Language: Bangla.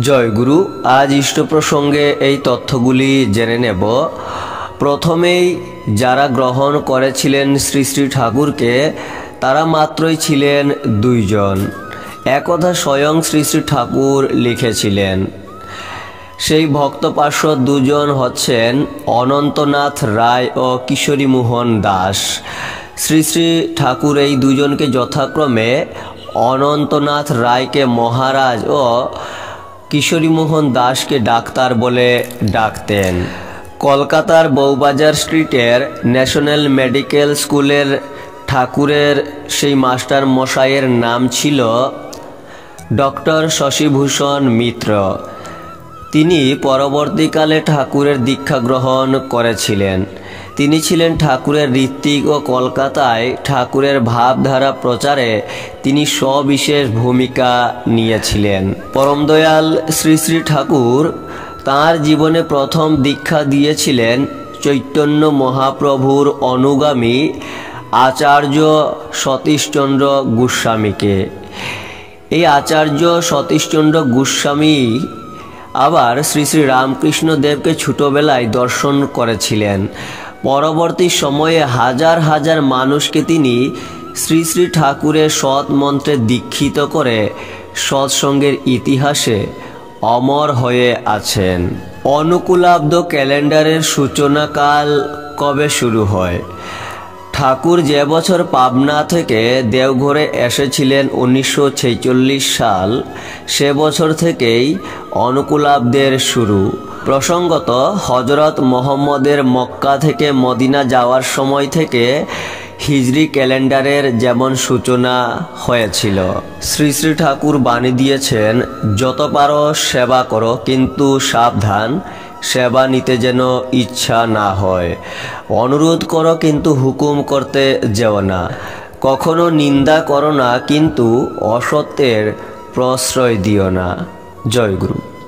জয়গুরু। আজ ইষ্ট প্রসঙ্গে এই তথ্যগুলি জেনে নেব। প্রথমেই যারা গ্রহণ করেছিলেন শ্রী শ্রী ঠাকুরকে তারা মাত্রই ছিলেন দুইজন। একথা স্বয়ং শ্রী শ্রী ঠাকুর লিখেছিলেন। সেই ভক্ত পার্শ্বদ দুজন হচ্ছেন অনন্তনাথ রায় ও কিশোরীমোহন দাস। শ্রী শ্রী ঠাকুর এই দুজনকে যথাক্রমে অনন্তনাথ রায়কে মহারাজ ও কিশোরীমোহন দাসকে ডাক্তার বলে ডাকতেন। কলকাতার বউবাজার স্ট্রিটের ন্যাশনাল মেডিকেল স্কুলের ঠাকুরের সেই মাস্টার মশাইয়ের নাম ছিল ডক্টর শশীভূষণ মিত্র। তিনি পরবর্তীকালে ঠাকুরের দীক্ষা গ্রহণ করেছিলেন। তিনি ছিলেন ঠাকুরের ঋত্বিক ও কলকাতায় ঠাকুরের ভাবধারা প্রচারে তিনি সবিশেষ ভূমিকা নিয়েছিলেন। পরমদয়াল শ্রী শ্রী ঠাকুর তাঁর জীবনে প্রথম দীক্ষা দিয়েছিলেন চৈতন্য মহাপ্রভুর অনুগামী আচার্য সতীশচন্দ্র গোস্বামীকে। এই আচার্য সতীশচন্দ্র গোস্বামী আবার শ্রী শ্রী রামকৃষ্ণ দেবকে ছোটবেলায় দর্শন করেছিলেন। পরবর্তী সময়ে হাজার হাজার মানুষকে তিনি শ্রী শ্রী ঠাকুরের সৎ মন্ত্রে দীক্ষিত করে সৎসঙ্গের ইতিহাসে অমর হয়ে আছেন। অনুকূলাব্দ ক্যালেন্ডারের সূচনাকাল কবে শুরু হয়? ঠাকুর যে বছর পাবনা থেকে দেওঘরে এসেছিলেন 1946 সাল, সে বছর থেকেই অনুকূলাব্দের শুরু। প্রসঙ্গত হজরত মোহাম্মদের মক্কা থেকে মদিনা যাওয়ার সময় থেকে হিজরি ক্যালেন্ডারের যেমন সূচনা হয়েছিল। শ্রী শ্রী ঠাকুর বাণী দিয়েছেন, যত পারো সেবা করো, কিন্তু সাবধান, সেবা নিতে যেন ইচ্ছা না হয়। অনুরোধ করো, কিন্তু হুকুম করতে যেও না। কখনো নিন্দা করো না, কিন্তু অসত্যের প্রশ্রয় দিও না। জয় গুরু।